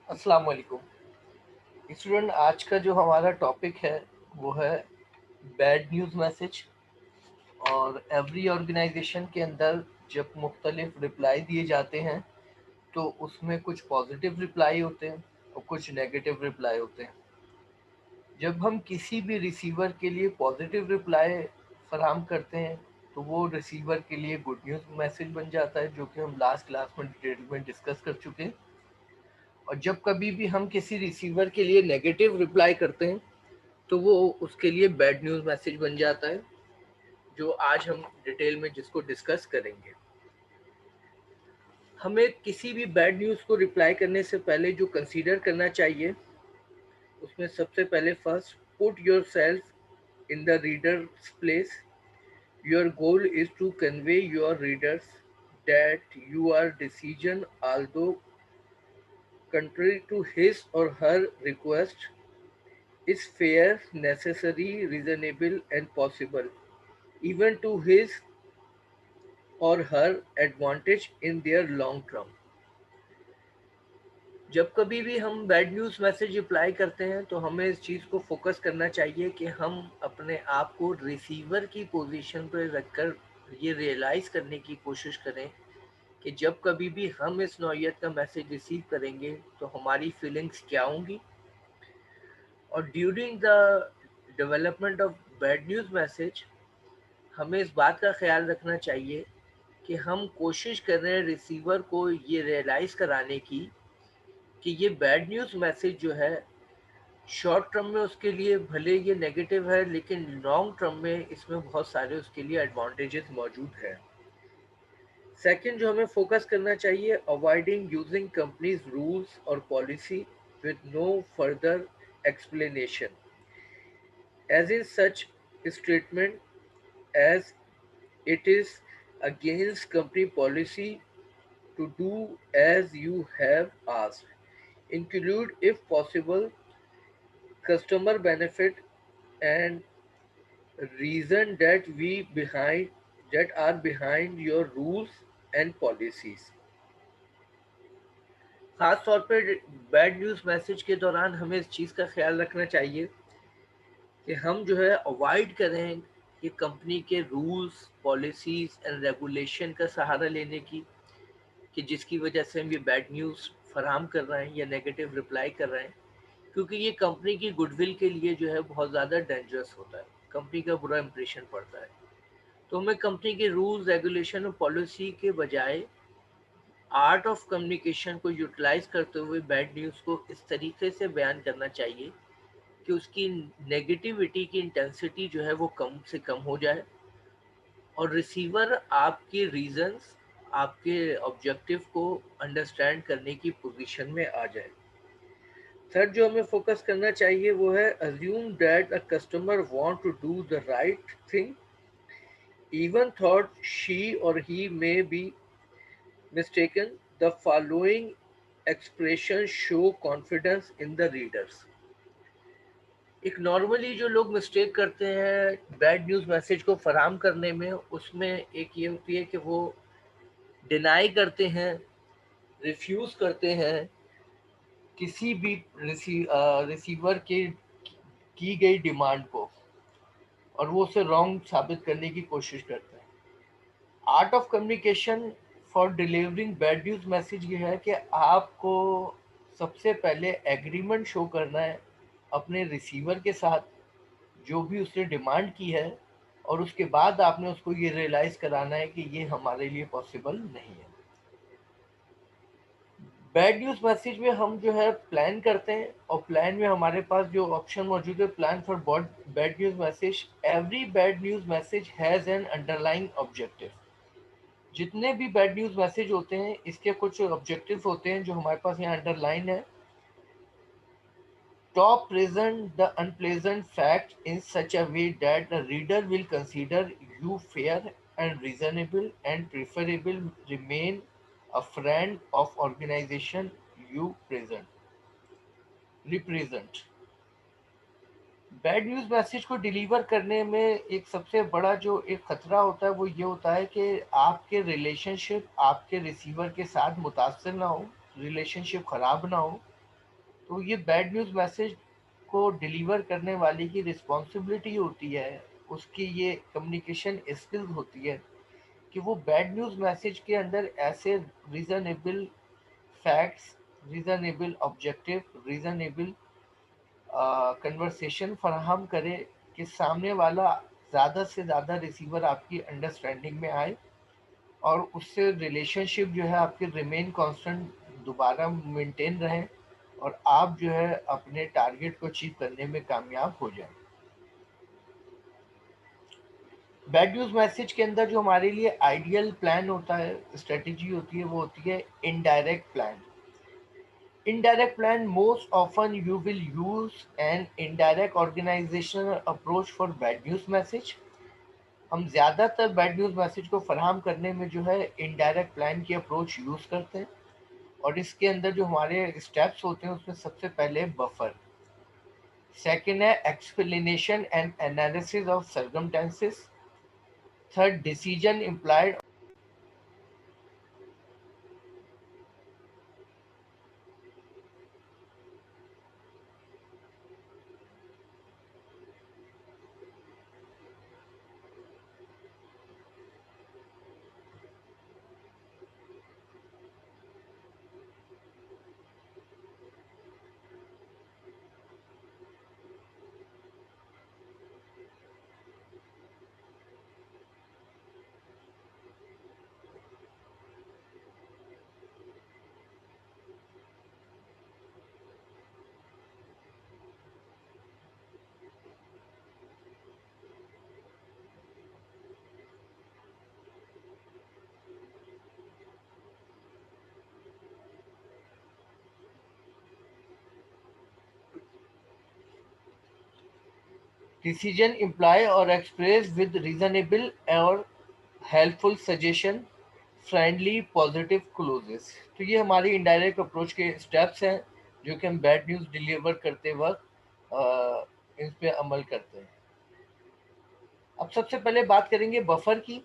अस्सलाम वालेकुम। स्टूडेंट, आज का जो हमारा टॉपिक है वो है बैड न्यूज़ मैसेज। और एवरी ऑर्गेनाइजेशन के अंदर जब मुख्तलिफ रिप्लाई दिए जाते हैं तो उसमें कुछ पॉजिटिव रिप्लाई होते हैं और कुछ नेगेटिव रिप्लाई होते हैं। जब हम किसी भी रिसीवर के लिए पॉजिटिव रिप्लाई फराहम करते हैं तो वो रिसीवर के लिए गुड न्यूज़ मैसेज बन जाता है, जो कि हम लास्ट क्लास में डिटेल में डिस्कस कर चुके हैं। और जब कभी भी हम किसी रिसीवर के लिए नेगेटिव रिप्लाई करते हैं तो वो उसके लिए बैड न्यूज़ मैसेज बन जाता है, जो आज हम डिटेल में जिसको डिस्कस करेंगे। हमें किसी भी बैड न्यूज़ को रिप्लाई करने से पहले जो कंसीडर करना चाहिए, उसमें सबसे पहले first, put yourself in the readers place. Your goal is to convey your readers that your decision, although contrary to his or her request, is fair, necessary, reasonable, and possible, even to his or her advantage in their long term। जब कभी भी हम bad news message reply करते हैं तो हमें इस चीज़ को फोकस करना चाहिए कि हम अपने आप को रिसीवर की पोजीशन पर रखकर ये रियलाइज़ करने की कोशिश करें कि जब कभी भी हम इस नौइयत का मैसेज रिसीव करेंगे तो हमारी फीलिंग्स क्या होंगी। और during the development of bad news message हमें इस बात का ख्याल रखना चाहिए कि हम कोशिश कर रहे हैं रिसीवर को ये रियलाइज़ कराने की कि ये बैड न्यूज़ मैसेज जो है शॉर्ट टर्म में उसके लिए भले ये नेगेटिव है, लेकिन लॉन्ग टर्म में इसमें बहुत सारे उसके लिए एडवांटेजेस मौजूद हैं। सेकंड जो हमें फोकस करना चाहिए, अवॉइडिंग यूजिंग कंपनीज रूल्स और policy with no further explanation as in such statement as it is against company policy to do as you have asked. Include, if possible, customer benefit and reason that are behind your rules and policies। खास तौर पर bad news message के दौरान हमें इस चीज़ का ख्याल रखना चाहिए कि हम जो है अवॉइड करें कि कंपनी के रूल्स, पॉलिसीज़ एंड रेगुलेशन का सहारा लेने की, कि जिसकी वजह से हम ये बैड न्यूज़ फराहम कर रहे हैं या नेगेटिव रिप्लाई कर रहे हैं, क्योंकि ये कंपनी की गुडविल के लिए जो है बहुत ज़्यादा डेंजरस होता है, कंपनी का बुरा इंप्रेशन पड़ता है। तो हमें कंपनी के रूल्स, रेगुलेशन और पॉलिसी के बजाय आर्ट ऑफ कम्युनिकेशन को यूटिलाइज करते हुए बैड न्यूज़ को इस तरीके से बयान करना चाहिए कि उसकी नेगेटिविटी की इंटेंसिटी जो है वो कम से कम हो जाए और रिसीवर आपके रीजंस, आपके ऑब्जेक्टिव को अंडरस्टैंड करने की पोजीशन में आ जाए। थर्ड जो हमें फोकस करना चाहिए वो है, assume that a customer want to do the right thing even thought she or he may be mistaken। The following expressions show confidence in the readers। एक नॉर्मली जो लोग मिस्टेक करते हैं बैड न्यूज़ मैसेज को फराहम करने में, उसमें एक ये होती है कि वो डिनाई करते हैं, रिफ्यूज़ करते हैं किसी भी रिसीवर के की गई डिमांड को, और वो उसे रॉन्ग साबित करने की कोशिश करते हैं। Art of communication for delivering bad news message ये है कि आपको सबसे पहले एग्रीमेंट शो करना है अपने रिसीवर के साथ, जो भी उसने डिमांड की है, और उसके बाद आपने उसको ये रियलाइज़ कराना है कि ये हमारे लिए पॉसिबल नहीं है। बैड न्यूज़ मैसेज में हम जो है प्लान करते हैं, और प्लान में हमारे पास जो ऑप्शन मौजूद है, plan for bad news message. Every bad news message has an underlying objective. जितने भी बैड न्यूज़ मैसेज होते हैं इसके कुछ ऑब्जेक्टिव होते हैं जो हमारे पास यहाँ अंडरलाइन है। Top present the unpleasant fact in such a way that the reader will consider you fair and reasonable and preferable, remain a friend of organisation you present represent. Bad news message को deliver करने में एक सबसे बड़ा जो एक खतरा होता है वो ये होता है कि आपके रिलेशनशिप आपके रिसीवर के साथ मुतासर ना हो, रिलेशनशिप ख़राब ना हो, तो ये बैड न्यूज़ मैसेज को डिलीवर करने वाले की रिस्पॉन्सिबिलिटी होती है, उसकी ये कम्युनिकेशन स्किल्स होती है कि वो बैड न्यूज़ मैसेज के अंदर ऐसे reasonable facts, reasonable objective, reasonable conversation फराहम करे कि सामने वाला ज़्यादा से ज़्यादा रिसीवर आपकी अंडरस्टैंडिंग में आए और उससे रिलेशनशिप जो है आपके रिमेन कांस्टेंट दोबारा मेंटेन रहे और आप जो है अपने टारगेट को अचीव करने में कामयाब हो जाए। बैड न्यूज़ मैसेज के अंदर जो हमारे लिए आइडियल प्लान होता है, स्ट्रेटेजी होती है, वो होती है indirect plan. Indirect plan, most often you will use an indirect organizational approach for bad news message. हम ज़्यादातर बैड न्यूज़ मैसेज को फराहम करने में जो है इनडायरेक्ट प्लान की अप्रोच यूज़ करते हैं और इसके अंदर जो हमारे स्टेप्स होते हैं उसमें सबसे पहले बफर, सेकेंड है explanation and analysis of circumstances, third decision implied. Decision imply और एक्सप्रेस विद रीजनेबल और helpful suggestion, friendly positive closes. तो ये हमारी इनडायरेक्ट अप्रोच के स्टेप्स हैं जो कि हम बैड न्यूज़ डिलीवर करते वक्त इन पे अमल करते हैं। अब सबसे पहले बात करेंगे बफर की।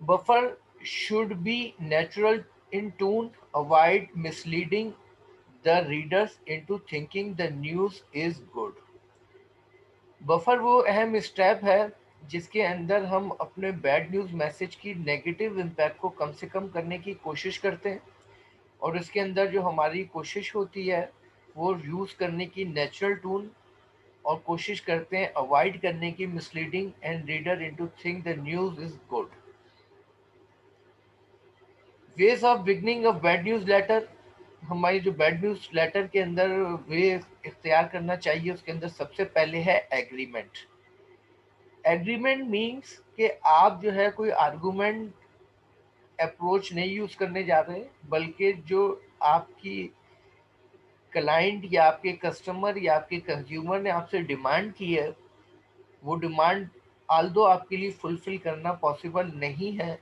Buffer should be natural in tone, avoid misleading the readers into thinking the news is good. Buffer वो अहम स्टेप है जिसके अंदर हम अपने बैड न्यूज़ मैसेज की नेगेटिव इम्पैक्ट को कम से कम करने की कोशिश करते हैं और इसके अंदर जो हमारी कोशिश होती है वो यूज़ करने की नेचुरल टून और कोशिश करते हैं अवॉइड करने की misleading and reader into think the news is good. Ways of beginning of bad news letter, हमारी जो बैड न्यूज़ लेटर के अंदर वे इख्तियार करना चाहिए उसके अंदर सबसे पहले है एग्रीमेंट। एग्रीमेंट मीन्स कि आप जो है कोई आर्गूमेंट अप्रोच नहीं यूज़ करने जा रहे बल्कि जो आपकी क्लाइंट या आपके कस्टमर या आपके कंज्यूमर ने आपसे डिमांड की है वो डिमांड आल्दो आपके लिए फुलफिल करना पॉसिबल नहीं है,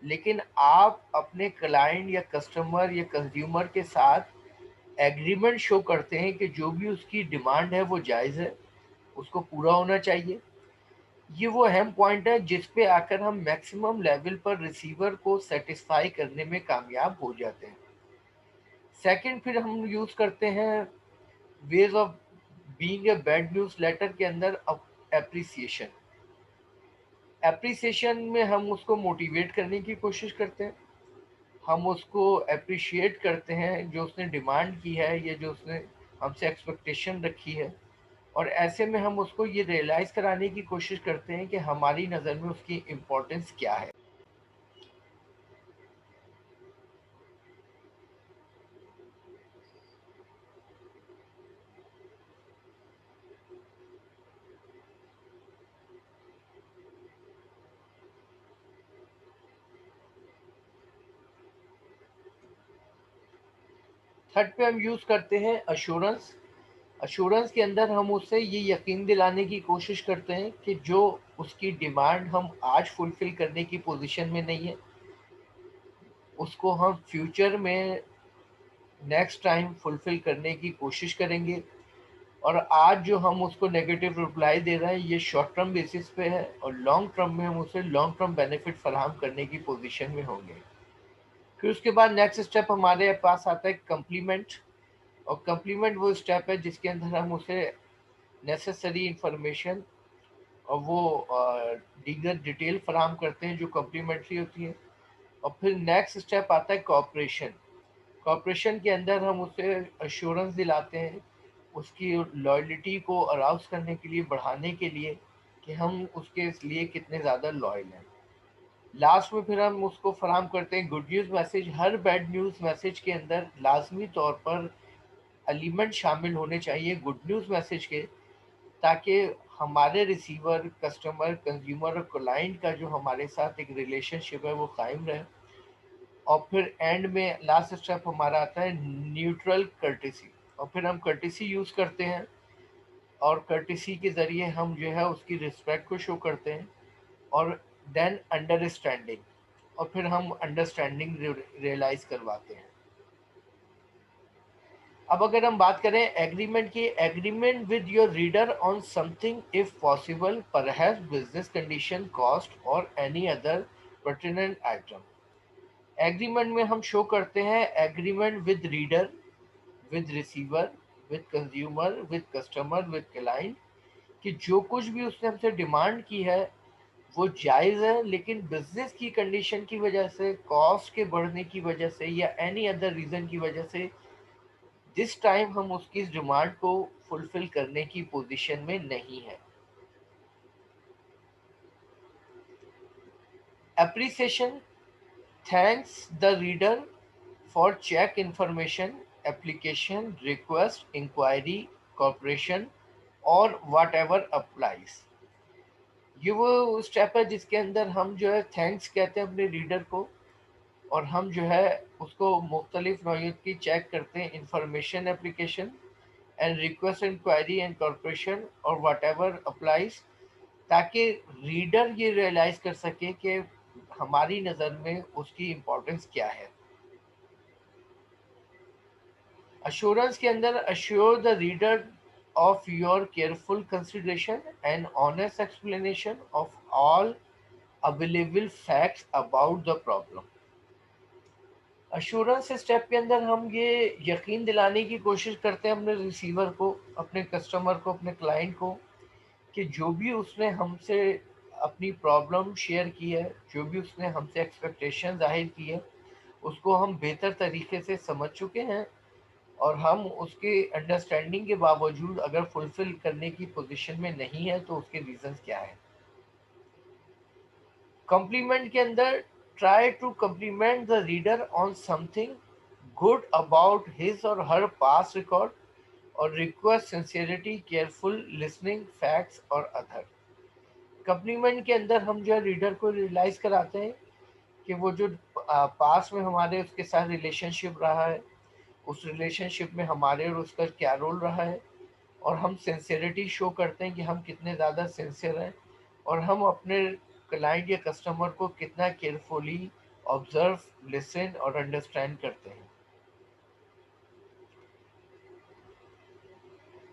लेकिन आप अपने क्लाइंट या कस्टमर या कंज्यूमर के साथ एग्रीमेंट शो करते हैं कि जो भी उसकी डिमांड है वो जायज़ है, उसको पूरा होना चाहिए। ये वो अहम पॉइंट है जिस पे आकर हम मैक्सिमम लेवल पर रिसीवर को सेटिस्फाई करने में कामयाब हो जाते हैं। सेकंड फिर हम यूज़ करते हैं ways of being a bad news letter के अंदर एप्रिसिएशन। एप्रिसिएशन में हम उसको मोटिवेट करने की कोशिश करते हैं, हम उसको अप्रिशिएट करते हैं जो उसने डिमांड की है या जो उसने हमसे एक्सपेक्टेशन रखी है और ऐसे में हम उसको ये रियलाइज़ कराने की कोशिश करते हैं कि हमारी नज़र में उसकी इम्पोर्टेंस क्या है। थर्ड पे हम यूज़ करते हैं अश्योरेंस। अश्योरेंस के अंदर हम उससे ये यकीन दिलाने की कोशिश करते हैं कि जो उसकी डिमांड हम आज फुलफ़िल करने की पोज़ीशन में नहीं है, उसको हम फ्यूचर में नेक्स्ट टाइम फुलफ़िल करने की कोशिश करेंगे और आज जो हम उसको नेगेटिव रिप्लाई दे रहे हैं ये शॉर्ट टर्म बेसिस पे है और लॉन्ग टर्म में हम उसे लॉन्ग टर्म बेनिफिट फराहम करने की पोज़ीशन में होंगे। फिर उसके बाद नेक्स्ट स्टेप हमारे पास आता है कम्प्लीमेंट। और कम्प्लीमेंट वो स्टेप है जिसके अंदर हम उसे नेसेसरी इंफॉर्मेशन और वो दीगर डिटेल फराहम करते हैं जो कम्प्लीमेंट्री होती है। और फिर नेक्स्ट स्टेप आता है कॉपरेशन। कॉपरेशन के अंदर हम उसे अश्योरेंस दिलाते हैं उसकी लॉयल्टी को अराउज करने के लिए, बढ़ाने के लिए, कि हम उसके लिए कितने ज़्यादा लॉयल हैं। लास्ट में फिर हम उसको फराहम करते हैं गुड न्यूज़ मैसेज। हर बैड न्यूज़ मैसेज के अंदर लाजमी तौर पर एलिमेंट शामिल होने चाहिए गुड न्यूज़ मैसेज के, ताकि हमारे रिसीवर, कस्टमर, कंज्यूमर और क्लाइंट का जो हमारे साथ एक रिलेशनशिप है वो कायम रहे। और फिर एंड में लास्ट स्टेप हमारा आता है न्यूट्रल कर्टेसी। और फिर हम कर्टेसी यूज़ करते हैं और कर्टेसी के ज़रिए हम जो है उसकी रिस्पेक्ट को शो करते हैं। और देन अंडरस्टैंडिंग, और फिर हम अंडरस्टैंडिंग रियलाइज़ करवाते हैं। अब अगर हम बात करें एग्रीमेंट की, agreement with your reader on something if possible, perhaps business condition, cost और any other pertinent item. Agreement में हम शो करते हैं agreement with reader, with receiver, with consumer, with customer, with client, कि जो कुछ भी उसने हमसे डिमांड की है वो जायज़ है, लेकिन बिजनेस की कंडीशन की वजह से, कॉस्ट के बढ़ने की वजह से या एनी अदर रीज़न की वजह से जिस टाइम हम उसकी इस डिमांड को फुलफिल करने की पोजीशन में नहीं है। Appreciation, thanks the reader for check information, application, request, inquiry, corporation और वट एवर अप्लाइज। ये वो स्टेप है जिसके अंदर हम जो है थैंक्स कहते हैं अपने रीडर को, और हम जो है उसको मुख्तलिफ नौइयत की चेक करते हैं, information, application and request, inquiry and corporation और वट एवर अप्लाइज, ताकि रीडर ये रियलाइज़ कर सके कि हमारी नज़र में उसकी इम्पोर्टेंस क्या है। अश्योरेंस के अंदर assure the reader of your careful consideration and honest explanation of all available facts about the problem. Assurance step के अंदर हम ये यकीन दिलाने की कोशिश करते हैं अपने रिसीवर को, अपने कस्टमर को, अपने क्लाइंट को, कि जो भी उसने हमसे अपनी प्रॉब्लम शेयर की है, जो भी उसने हमसे एक्सपेक्टेशन जाहिर की है, उसको हम बेहतर तरीके से समझ चुके हैं, और हम उसके अंडरस्टैंडिंग के बावजूद अगर फुलफिल करने की पोजीशन में नहीं है तो उसके रीजंस क्या है। कॉम्प्लीमेंट के अंदर try to compliment the reader on something good about his or her past record, और request sincerity, careful listening, facts और अदर। कॉम्प्लीमेंट के अंदर हम जो है रीडर को रियलाइज़ कराते हैं कि वो जो पास में हमारे उसके साथ रिलेशनशिप रहा है, उस रिलेशनशिप में हमारे और उसका क्या रोल रहा है, और हम सिंसियरिटी शो करते हैं कि हम कितने ज़्यादा सिंसियर हैं, और हम अपने क्लाइंट या कस्टमर को कितना केयरफुली ऑब्जर्व, लिसन और अंडरस्टैंड करते हैं।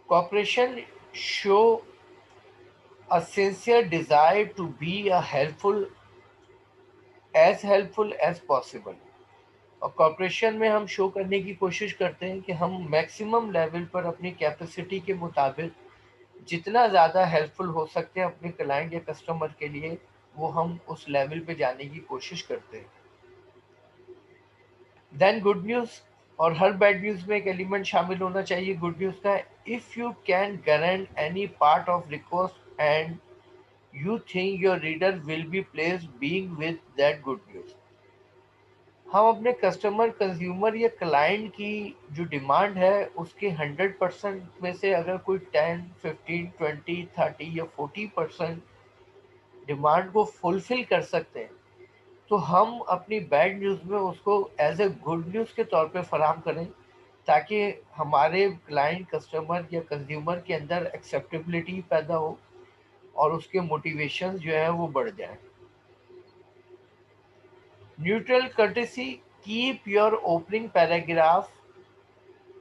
Cooperation show a sincere desire to be a helpful as possible। और कॉरपोरेशन में हम शो करने की कोशिश करते हैं कि हम मैक्सिमम लेवल पर अपनी कैपेसिटी के मुताबिक जितना ज़्यादा हेल्पफुल हो सकते हैं अपने क्लाइंट या कस्टमर के लिए, वो हम उस लेवल पे जाने की कोशिश करते हैं। देन गुड न्यूज़, और हर बैड न्यूज़ में एक एलिमेंट शामिल होना चाहिए गुड न्यूज़ का। If you can guarantee any part of request and you think your reader will be pleased being with that good news। हम अपने कस्टमर, कंज्यूमर या क्लाइंट की जो डिमांड है उसके 100% में से अगर कोई 10, 15, 20, 30 या 40% डिमांड को फुलफिल कर सकते हैं, तो हम अपनी बैड न्यूज़ में उसको एज ए गुड न्यूज़ के तौर पे फराहम करें, ताकि हमारे क्लाइंट, कस्टमर या कंज्यूमर के अंदर एक्सेप्टेबिलिटी पैदा हो और उसके मोटिवेशन जो है वो बढ़ जाए। Neutral courtesy, keep your opening paragraph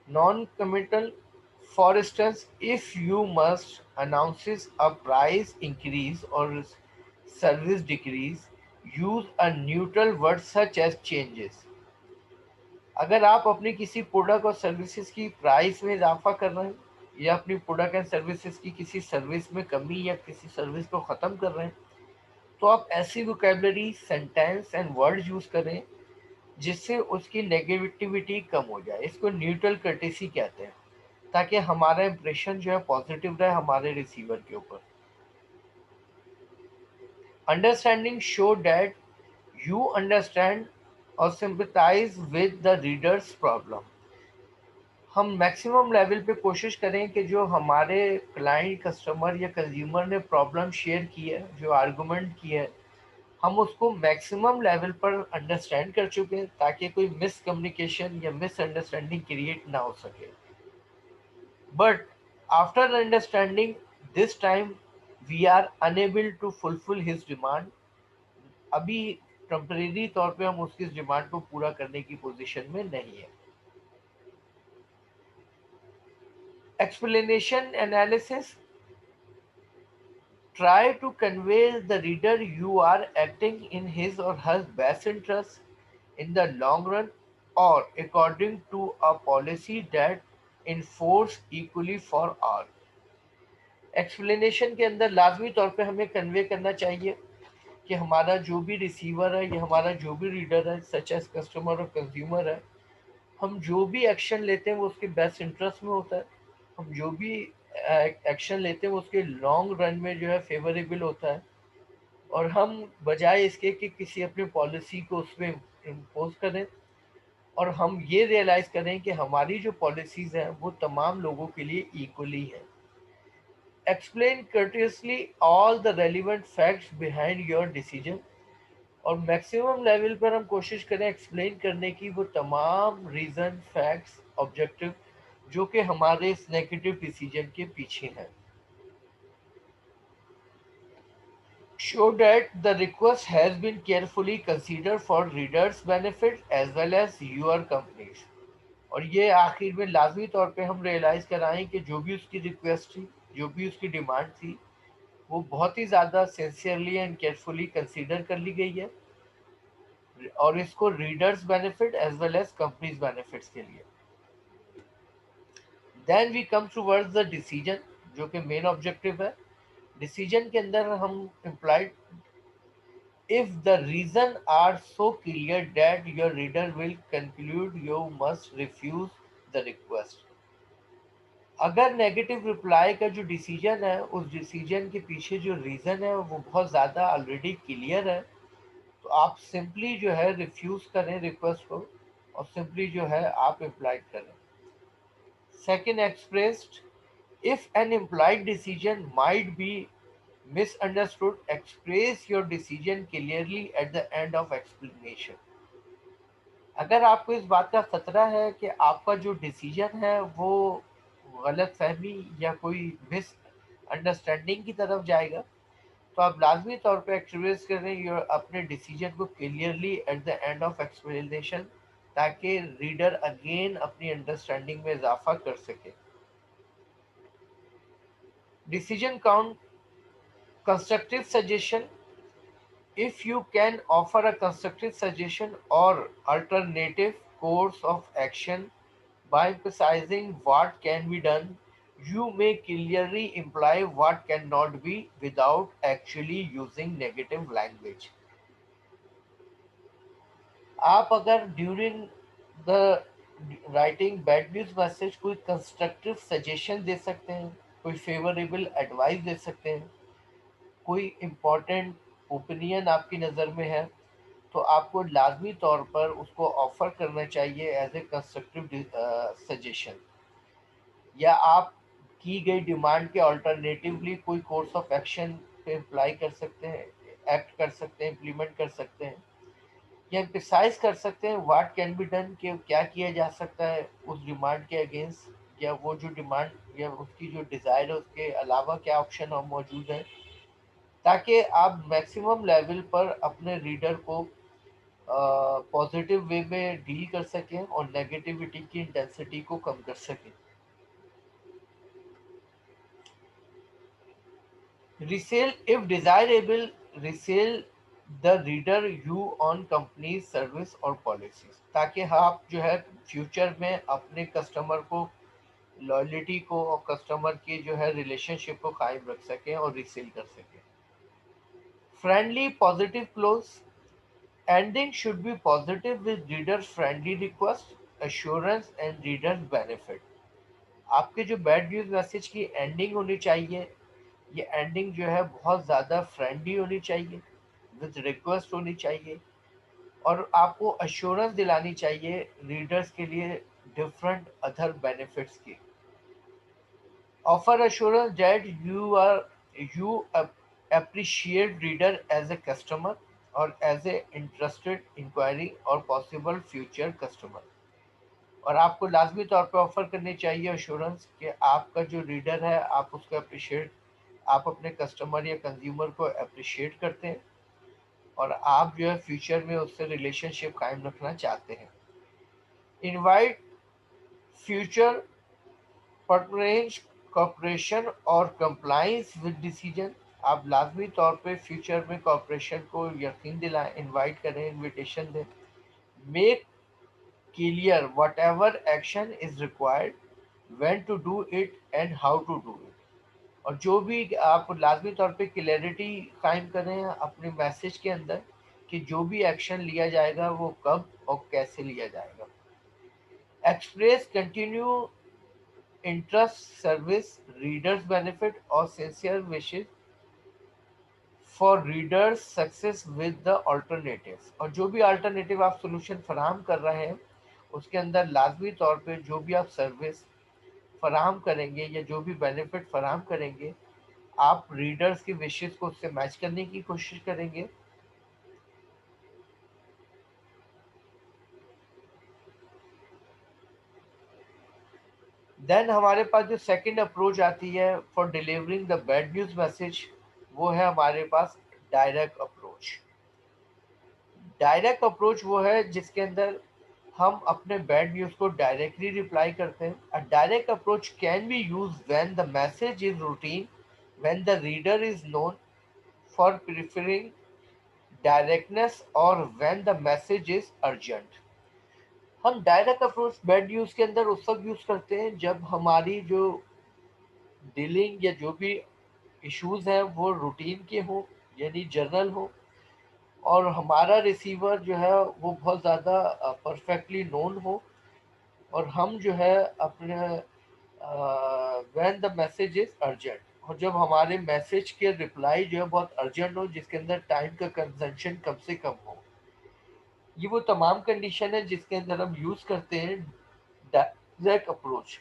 non-committal. For instance, if you must announces a price increase or service decrease, use a neutral word such as changes। अगर आप अपनी किसी प्रोडक्ट और सर्विसेज की प्राइस में इजाफा कर रहे हैं या अपनी प्रोडक्ट एंड सर्विसेज की किसी सर्विस में कमी या किसी सर्विस को ख़त्म कर रहे हैं, तो आप ऐसी vocabulary, sentence and word use करें जिससे उसकी नेगेटिविटी कम हो जाए। इसको न्यूट्रल कर्टेसी कहते हैं, ताकि हमारा इंप्रेशन जो है पॉजिटिव रहे हमारे रिसीवर के ऊपर। Understanding show that you understand और sympathize with the reader's problem. हम मैक्सिमम लेवल पे कोशिश करें कि जो हमारे क्लाइंट, कस्टमर या कंज्यूमर ने प्रॉब्लम शेयर की है, जो आर्गुमेंट की है, हम उसको मैक्सिमम लेवल पर अंडरस्टैंड कर चुके हैं, ताकि कोई मिसकम्युनिकेशन या मिसअंडरस्टैंडिंग क्रिएट ना हो सके। But after understanding this time we are unable to fulfil his demand. अभी टेम्परेरी तौर पे हम उसकी डिमांड को पूरा करने की पोजीशन में नहीं है। Explanation analysis, try to convey the reader you are acting in his or her best interest in the long run or according to a policy that enforce equally for all। Explanation के अंदर लाजमी तौर पे हमें convey करना चाहिए कि हमारा जो भी रिसीवर है या हमारा जो भी रीडर है, सच एज कस्टमर और कंज्यूमर है, हम जो भी एक्शन लेते हैं वो उसके बेस्ट इंटरेस्ट में होता है। हम जो भी एक्शन लेते हैं वो उसके लॉन्ग रन में जो है फेवरेबल होता है। और हम बजाय इसके कि किसी अपनी पॉलिसी को उसमें इम्पोज करें, और हम ये रियलाइज़ करें कि हमारी जो पॉलिसीज़ हैं वो तमाम लोगों के लिए इक्वली है। Explain courteously all the relevant facts behind your decision. और मैक्सिमम लेवल पर हम कोशिश करें एक्सप्लेन करने की वो तमाम रीज़न, फैक्ट्स, ऑब्जेक्टिव जो कि हमारे इस नेगेटिव डिसीजन के पीछे हैं। Show that the request has been carefully considered for readers' benefit as well as your company's। और ये आखिर में लाजमी तौर पे हम रियलाइज़ कराएं कि जो भी उसकी रिक्वेस्ट थी, जो भी उसकी डिमांड थी, वो बहुत ही ज़्यादा सिंसियरली एंड केयरफुली कंसीडर कर ली गई है, और इसको readers benefit as well as companies benefits के लिए। Then we come towards the decision, जो कि मेन ऑब्जेक्टिव है। डिसीजन के अंदर हम implied, if the reasons are so clear that your reader will conclude, you must refuse the request। अगर negative reply का जो डिसीजन है, उस डिसीजन के पीछे जो रीज़न है वो बहुत ज़्यादा ऑलरेडी क्लियर है, तो आप सिंपली जो है रिफ्यूज़ करें रिक्वेस्ट को, और सिंपली जो है आप इम्प्लाइड करें। Second expressed, if an implied decision might be misunderstood, express your decision clearly at the end of explanation। अगर आपको इस बात का खतरा है कि आपका जो डिसीजन है वो गलत फहमी या कोई मिस अंडरस्टैंडिंग की तरफ जाएगा, तो आप लाजमी तौर पे एक्सप्रेस करें अपने डिसीजन को clearly at the end of explanation, ताकि रीडर अगेन अपनी अंडरस्टैंडिंग में इजाफा कर सके। Decision count constructive suggestion, if you can offer a constructive suggestion or alternative course of action by emphasizing what can be done, you may clearly imply what cannot be without actually using negative language। आप अगर during the writing bad news message कोई constructive suggestion दे सकते हैं, कोई favourable advice दे सकते हैं, कोई important opinion आपकी नज़र में है, तो आपको लाजमी तौर पर उसको ऑफर करना चाहिए एज ए कंस्ट्रक्टिव सजेशन। या आप की गई डिमांड के अल्टरनेटिवली कोई कोर्स ऑफ एक्शन पे अप्लाई कर सकते हैं, एक्ट कर सकते हैं, इम्प्लीमेंट कर सकते हैं, या एम्फसाइज कर सकते हैं व्हाट कैन बी डन, कि क्या किया जा सकता है उस डिमांड के अगेंस्ट, या वो जो डिमांड या उसकी जो डिज़ायर है उसके अलावा क्या ऑप्शन मौजूद है, ताकि आप मैक्सिमम लेवल पर अपने रीडर को पॉजिटिव वे में डील कर सकें और नेगेटिविटी की इंटेंसिटी को कम कर सकें। Resale if desirable, resale the reader you on company service और पॉलिसीज, ताकि आप जो है फ्यूचर में अपने कस्टमर को लॉयल्टी को और कस्टमर की जो है रिलेशनशिप को कायम रख सकें और रीसेल कर सकें। Friendly positive close, ending should be positive with reader friendly request, assurance and reader benefit. आपके जो बैड न्यूज़ मैसेज की एंडिंग होनी चाहिए, ये एंडिंग जो है बहुत ज़्यादा फ्रेंडली होनी चाहिए, विद रिक्वेस्ट होनी चाहिए, और आपको अश्योरेंस दिलानी चाहिए रीडर्स के लिए डिफरेंट अदर बेनिफिट्स की। Offer assurance that you appreciate reader as a customer or as a interested inquiry or possible future customer। और आपको लाजमी तौर पे ऑफर करनी चाहिए अश्योरेंस कि आपका जो रीडर है आप उसको अप्रिशिएट, आप अपने कस्टमर या कंज्यूमर को अप्रिशिएट करते हैं और आप जो है फ्यूचर में उससे रिलेशनशिप कायम रखना चाहते हैं। इनवाइट फ्यूचर पार्टनर्स कॉर्पोरेशन और कंप्लाइंस विद डिसीजन। आप लाजमी तौर पे फ्यूचर में कॉर्पोरेशन को यकीन दिलाएं, इनवाइट करें, इनविटेशन दें। Make clear whatever action is required, when to do it and how to do it. और जो भी आप लाजमी तौर पे क्लैरिटी कायम करें अपने मैसेज के अंदर कि जो भी एक्शन लिया जाएगा वो कब और कैसे लिया जाएगा। Express continue interest service readers benefit और sincere wishes for reader's success with the alternatives. और जो भी अल्टरनेटिव आप सोल्यूशन फराहम कर रहे हैं उसके अंदर लाजमी तौर पे जो भी आप सर्विस फराहम करेंगे या जो भी बेनिफिट फराहम करेंगे आप रीडर्स की विशेस को उससे मैच करने की कोशिश करेंगे। देन हमारे पास जो सेकंड अप्रोच आती है for delivering the bad news message, वो है हमारे पास डायरेक्ट अप्रोच। डायरेक्ट अप्रोच वो है जिसके अंदर हम अपने बैड न्यूज़ को डायरेक्टली रिप्लाई करते हैं। A direct approach can be use when the message is routine, when the reader is known for preferring directness और when the message is urgent. हम डायरेक्ट अप्रोच बैड न्यूज़ के अंदर उस वक्त use करते हैं जब हमारी जो डीलिंग या जो भी इश्यूज हैं वो रूटीन के हों, यानी जनरल हो, और हमारा रिसीवर जो है वो बहुत ज़्यादा परफेक्टली नोन हो, और हम जो है अपने when the message is urgent, और जब हमारे मैसेज के रिप्लाई जो है बहुत अर्जेंट हो जिसके अंदर टाइम का कंजम्पशन कम से कम हो। ये वो तमाम कंडीशन है जिसके अंदर हम यूज करते हैं direct approach.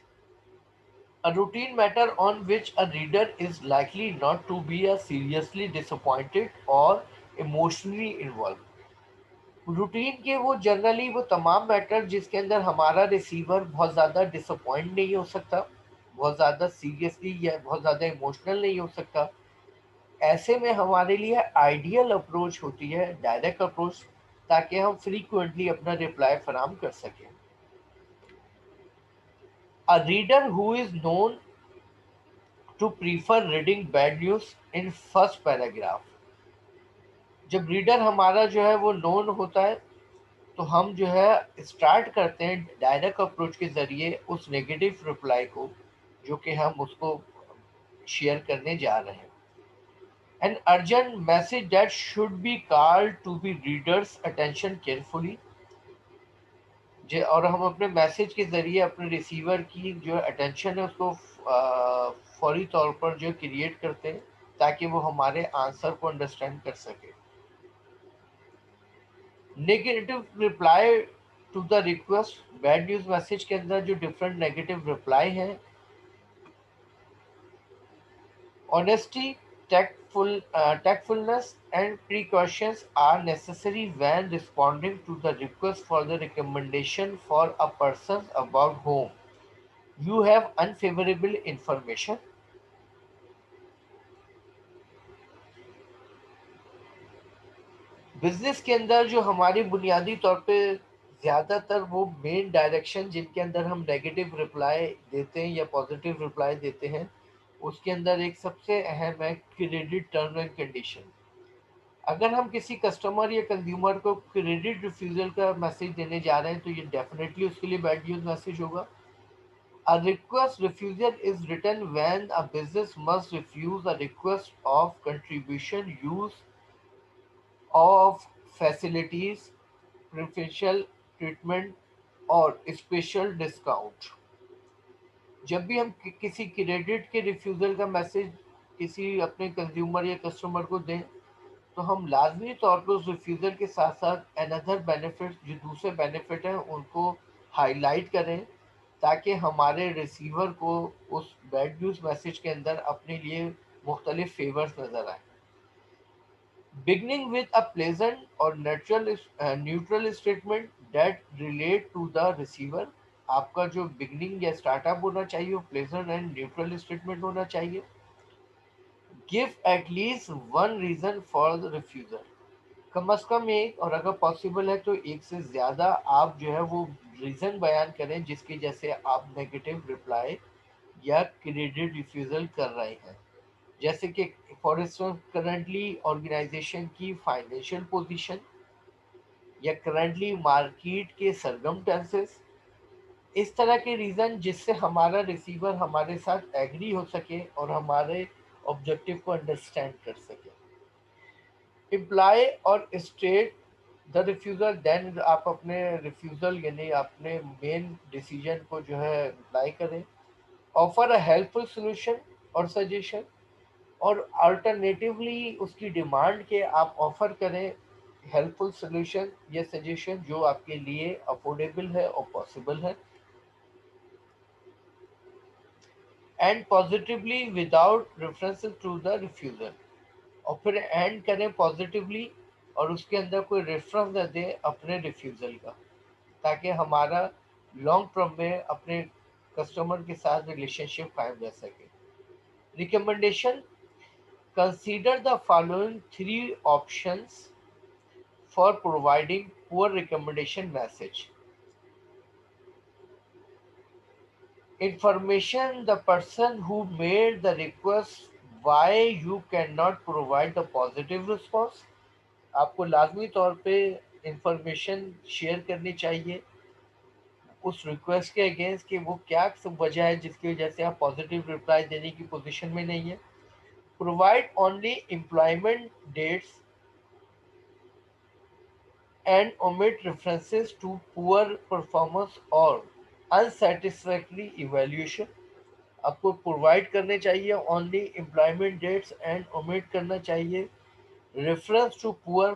A routine matter on which a reader is likely not to be seriously disappointed or emotionally involved। Routine के वो जनरली वो तमाम मैटर जिसके अंदर हमारा रिसीवर बहुत ज़्यादा डिसअपॉइंट नहीं हो सकता, बहुत ज़्यादा सीरियसली या बहुत ज़्यादा इमोशनल नहीं हो सकता, ऐसे में हमारे लिए आइडियल अप्रोच होती है डायरेक्ट अप्रोच, ताकि हम फ्रीक्वेंटली अपना रिप्लाई फराहम कर सकें। A reader who is known to prefer reading bad news in first paragraph. जब रीडर हमारा जो है वो नोन होता है तो हम जो है स्टार्ट करते हैं डायरेक्ट अप्रोच के ज़रिए उस नेगेटिव रिप्लाई को जो कि हम उसको शेयर करने जा रहे हैं। An urgent message that should be called to be readers attention carefully. और हम अपने मैसेज के ज़रिए अपने रिसीवर की जो अटेंशन है उसको फौरी तौर पर जो क्रिएट करते हैं ताकि वो हमारे आंसर को अंडरस्टैंड कर सके। Negative reply to the request, bad news message के अंदर जो डिफरेंट नेगेटिव रिप्लाई हैं, honesty, tactfulness and precautions are necessary when responding to the request for the recommendation for a person about whom you have unfavorable information। Business के अंदर जो हमारी बुनियादी तौर पे ज़्यादातर वो मेन डायरेक्शन जिनके अंदर हम नेगेटिव रिप्लाई देते हैं या पॉजिटिव रिप्लाई देते हैं, उसके अंदर एक सबसे अहम है क्रेडिट टर्म एंड कंडीशन। अगर हम किसी कस्टमर या कंज्यूमर को क्रेडिट रिफ्यूजल का मैसेज देने जा रहे हैं तो ये डेफिनेटली उसके लिए बैड न्यूज़ मैसेज होगा। A request refusal is written when a business must refuse a request of contribution, use of facilities, preferential treatment और स्पेशल डिस्काउंट। जब भी हम किसी क्रेडिट के रिफ्यूज़ल का मैसेज किसी अपने कंज्यूमर या कस्टमर को दें, तो हम लाजमी तौर पर उस रिफ्यूज़ल के साथ साथ अनदर बेनिफिट जो दूसरे बेनिफिट हैं उनको हाईलाइट करें, ताकि हमारे रिसीवर को उस बैड न्यूज़ मैसेज के अंदर अपने लिए मुख्तलिफ फेवर्स नज़र आए। Beginning with a pleasant or neutral statement that relate to the receiver, आपका जो बिगनिंग या स्टार्टअप होना चाहिए वो प्लेजेंट एंड न्यूट्रल स्टेटमेंट होना चाहिए। Give at least one reason for the refusal, कम अज कम एक, और अगर पॉसिबल है तो एक से ज्यादा आप जो है वो रीजन बयान करें जिसकी जैसे आप नेगेटिव रिप्लाई या क्रेडिट रिफ्यूजल कर रहे हैं। जैसे कि फॉर इंस्टेंस करंटली ऑर्गेनाइजेशन की फाइनेंशियल पोजीशन या करंटली मार्केट के सरगमस्टेंसेस, इस तरह के रीज़न जिससे हमारा रिसीवर हमारे साथ एग्री हो सके और हमारे ऑब्जेक्टिव को अंडरस्टैंड कर सके। इम्प्लाई और स्टेट द रिफ्यूज़ल, देन आप अपने रिफ्यूज़ल यानी अपने मेन डिसीजन को जो है इम्प्लाई करें। ऑफर अ हेल्पफुल सोल्यूशन और सजेशन, और अल्टरनेटिवली उसकी डिमांड के आप ऑफर करें हेल्पफुल सोल्यूशन या सजेशन जो आपके लिए अफोर्डेबल है और पॉसिबल है। End positively without references to the refusal, और फिर एंड करें पॉजिटिवली और उसके अंदर कोई रेफरेंस न दें अपने रिफ्यूजल का, ताकि हमारा लॉन्ग टर्म में अपने कस्टमर के साथ रिलेशनशिप कायम रह सके। Recommendation, consider the following three options for providing poor recommendation message. Information the person who made the request why you cannot provide the positive response. आपको लाजमी तौर पे इंफॉर्मेशन शेयर करनी चाहिए उस रिक्वेस्ट के अगेंस्ट कि वो क्या सब वजह है जिसकी वजह से आप पॉजिटिव रिप्लाई देने की पोजीशन में नहीं है। Provide only employment dates and omit references to poor performance or unsatisfactory evaluation। आपको प्रोवाइड करने चाहिए only employment dates and omit करना चाहिए रेफरेंस टू पुअर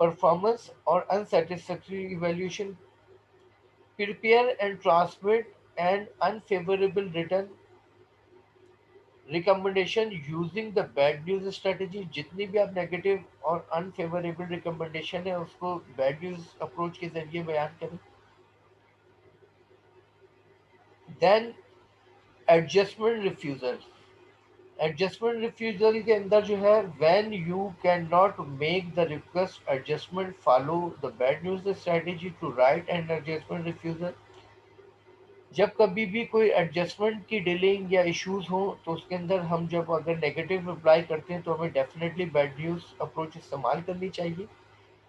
परफॉर्मेंस और unsatisfactory evaluation. Prepare and transmit and unfavourable return recommendation using the bad news strategy. जितनी भी आप negative और अनफेवरेबल रिकमेंडेशन है उसको बैड न्यूज अप्रोच के जरिए बयान करें। Then adjustment refusal, adjustment refusal के अंदर जो है when you can not make the request adjustment follow the bad news strategy to write and adjustment refusal. जब कभी भी कोई एडजस्टमेंट की डीलिंग या इश्यूज हो तो उसके अंदर हम जब अगर नेगेटिव रिप्लाई करते हैं तो हमें डेफिनेटली बैड न्यूज अप्रोच इस्तेमाल करनी चाहिए।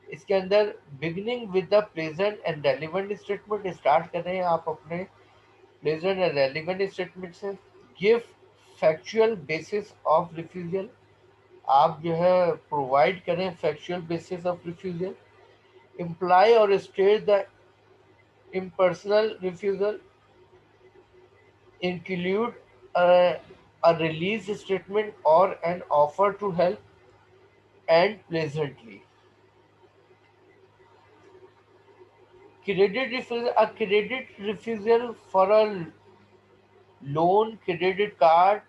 इसके अंदर beginning with the present and relevant statement start करें आप अपने प्रेजेंट एंड रेलिवेंट स्टेटमेंट से। Give factual basis of refusal, आप जो है प्रोवाइड करें factual basis of refusal. Imply और state the impersonal refusal, include a release statement or an offer to help and pleasantly. Credit refusal, a credit refusal for a loan, credit card,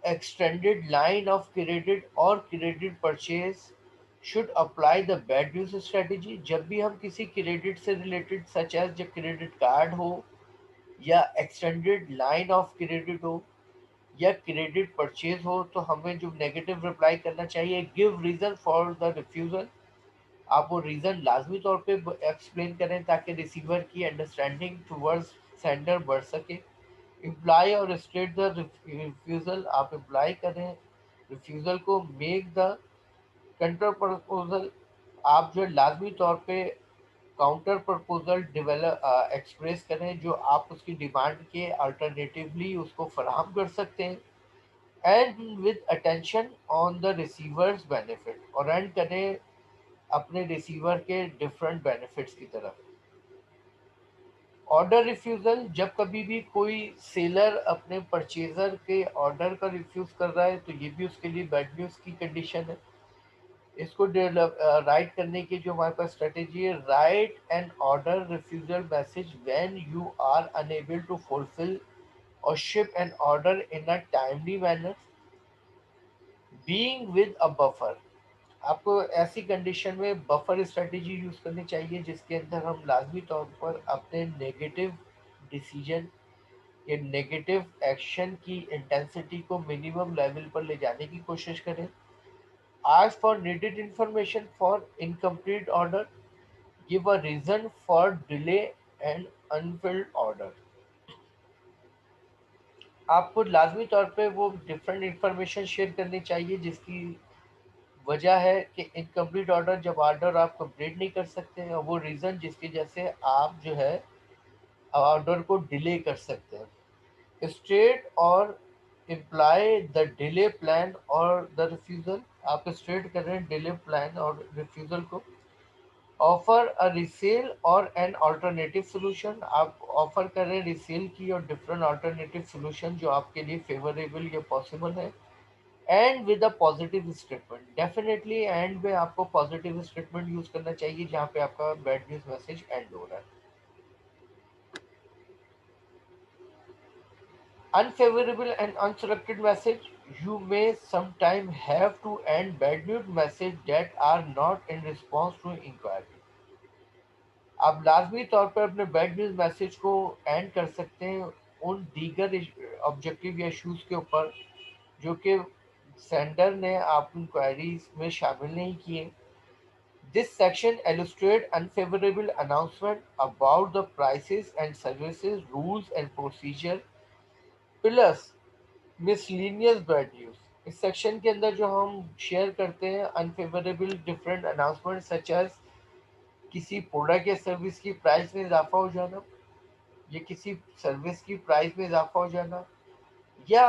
extended line of credit or credit purchase should apply the bad news strategy। जब भी हम किसी credit से related such as जब credit card हो या extended line of credit हो या क्रेडिट परचेज हो तो हमें जो नेगेटिव रिप्लाई करना चाहिए give reason for the refusal. आप वो रीजन लाजमी तौर पे एक्सप्लेन करें ताकि रिसीवर की अंडरस्टैंडिंग टूवर्ड्स सेंडर बढ़ सके। इम्प्लाई और स्टेट द रिफ्यूजल, आप इम्प्लाई करें रिफ्यूजल को। मेक द काउंटर प्रपोजल, आप जो लाजमी तौर पे काउंटर प्रपोजल डेवलप एक्सप्रेस करें जो आप उसकी डिमांड के अल्टरनेटिवली उसको फराहम कर सकते हैं, and with attention on the receivers benefit, और एंड करें अपने रिसीवर के डिफरेंट बेनिफिट्स की तरफ। ऑर्डर रिफ्यूज़ल, जब कभी भी कोई सेलर अपने परचेज़र के ऑर्डर का रिफ्यूज़ कर रहा है तो ये भी उसके लिए बैड न्यूज़ की कंडीशन है। इसको डेवलप राइट करने की जो हमारे पास स्ट्रेटेजी है, write an order refusal message when you are unable to fulfil और ship an order in a timely manner, being with a buffer. आपको ऐसी कंडीशन में बफर स्ट्रेटेजी यूज़ करनी चाहिए जिसके अंदर हम लाजमी तौर पर अपने नेगेटिव डिसीजन या नेगेटिव एक्शन की इंटेंसिटी को मिनिमम लेवल पर ले जाने की कोशिश करें। Ask for needed information for incomplete order, give a reason for delay and unfilled order. आपको लाजमी तौर पे वो डिफरेंट इंफॉर्मेशन शेयर करनी चाहिए जिसकी वजह है कि इनकम्प्लीट ऑर्डर, जब ऑर्डर आप कंप्लीट नहीं कर सकते हैं, और वो रीज़न जिसकी वजह से आप जो है ऑर्डर को डिले कर सकते हैं। स्टेट और इम्प्लाई द डिले प्लान और द रिफ्यूज़ल, आप स्टेट कर रहे हैं डिले प्लान और रिफ्यूज़ल को। ऑफर अ रिसेल और एन अल्टरनेटिव सोल्यूशन, आप ऑफर कर रहे हैं रिसेल की और डिफरेंट अल्टरनेटिव सोल्यूशन जो आपके लिए फेवरेबल या पॉसिबल है। And with a positive statement, definitely and में आपको पॉजिटिव स्टेटमेंट यूज करना चाहिए जहाँ पे आपका बैड न्यूज मैसेज एंड हो रहा है। Unfavourable and unselected message, you may sometime have to end bad news message that are not in response to inquiry। आप लाजमी तौर पर अपने बैड न्यूज मैसेज को एंड कर सकते हैं उन दीगर ऑब्जेक्टिव या इशूज के ऊपर जो कि सेंडर ने आप इंक्वायरीज में शामिल नहीं किए। This section illustrates unfavorable announcement about the prices and services, rules and procedure, plus miscellaneous bad news। इस सेक्शन के अंदर जो हम शेयर करते हैं unfavourable different announcement such as किसी प्रोडक्ट या सर्विस की प्राइस में इजाफा हो जाना, या किसी सर्विस की प्राइस में इजाफा हो जाना, या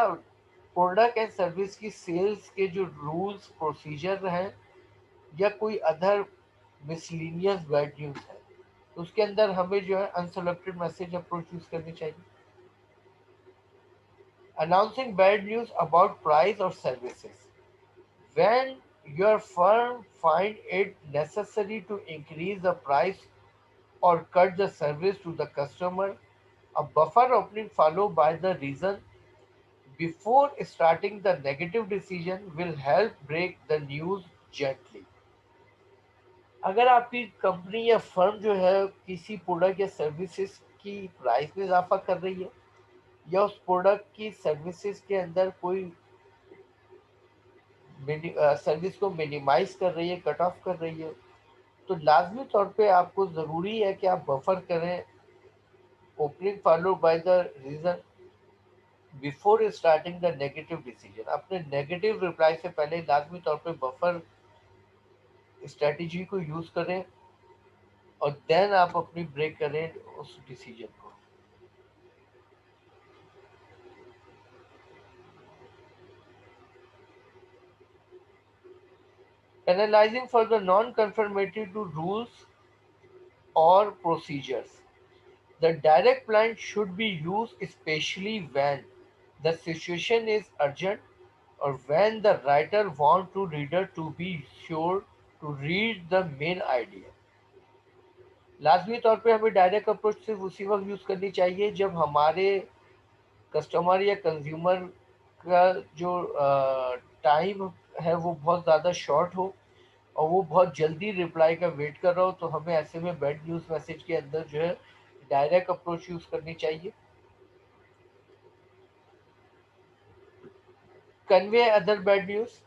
प्रोडक्ट एंड सर्विस की सेल्स के जो रूल्स प्रोसीजर हैं, या कोई अदर मिसलिनियस बैड न्यूज़ है, तो उसके अंदर हमें जो है अनसेलेक्टेड मैसेज अप्रोच यूज करनी चाहिए। Announcing bad news about price और services, when your firm find it necessary to increase the price or cut the service to the customer, a buffer opening followed by the reason before starting the negative decision will help break the news gently। अगर आपकी company या firm जो है किसी product या services की price में इजाफा कर रही है, या उस प्रोडक्ट की सर्विसेज के अंदर कोई सर्विस को मिनिमाइज कर रही है, कट ऑफ कर रही है, तो लाजमी तौर पे आपको ज़रूरी है कि आप बफर करें opening follow by the reason before starting the negative decision. अपने नेगेटिव रिप्लाई से पहले लाजमी तौर पे बफर स्ट्रेटजी को यूज़ करें और देन आप अपनी ब्रेक करें उस डिसीजन को। Analyzing for the non-conformity to rules or procedures. The direct plan should be used especially when the situation is urgent or when the writer wants to reader to be sure to read the main idea। लाजमी तौर पे हमें direct approach सिर्फ उसी वक्त use करनी चाहिए जब हमारे कस्टमर या कंज्यूमर का जो टाइम है वो बहुत ज़्यादा शॉर्ट हो और वो बहुत जल्दी रिप्लाई का वेट कर रहा हो, तो हमें ऐसे में बैड न्यूज़ मैसेज के अंदर जो है डायरेक्ट अप्रोच यूज़ करनी चाहिए। कन्वे अदर बैड न्यूज़,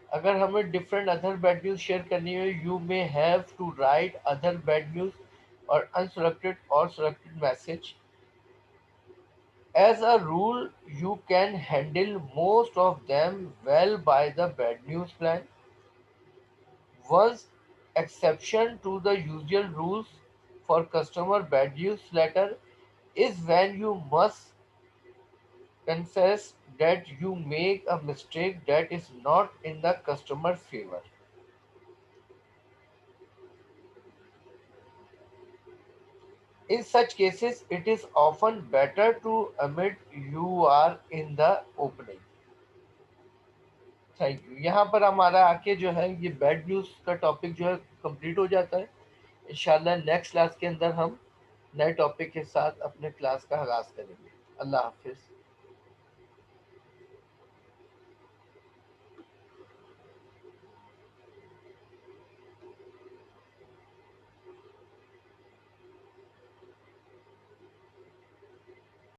अगर हमें different other bad news share करनी हो, you may have to write other bad news और अनसेलेक्टेड और selected message. As a rule, you can handle most of them well by the bad news plan. One's exception to the usual rules for customer bad news letter is when you must confess that you make a mistake that is not in the customer's favor. In such cases, it is often better to admit you are in the opening. Thank you. यहाँ पर हमारा आके जो है ये bad news का topic जो है कंप्लीट हो जाता है। इंशाल्लाह नेक्स्ट क्लास के अंदर हम नए टॉपिक के साथ अपने क्लास का आगाज़ करेंगे। अल्लाह हाफिज़।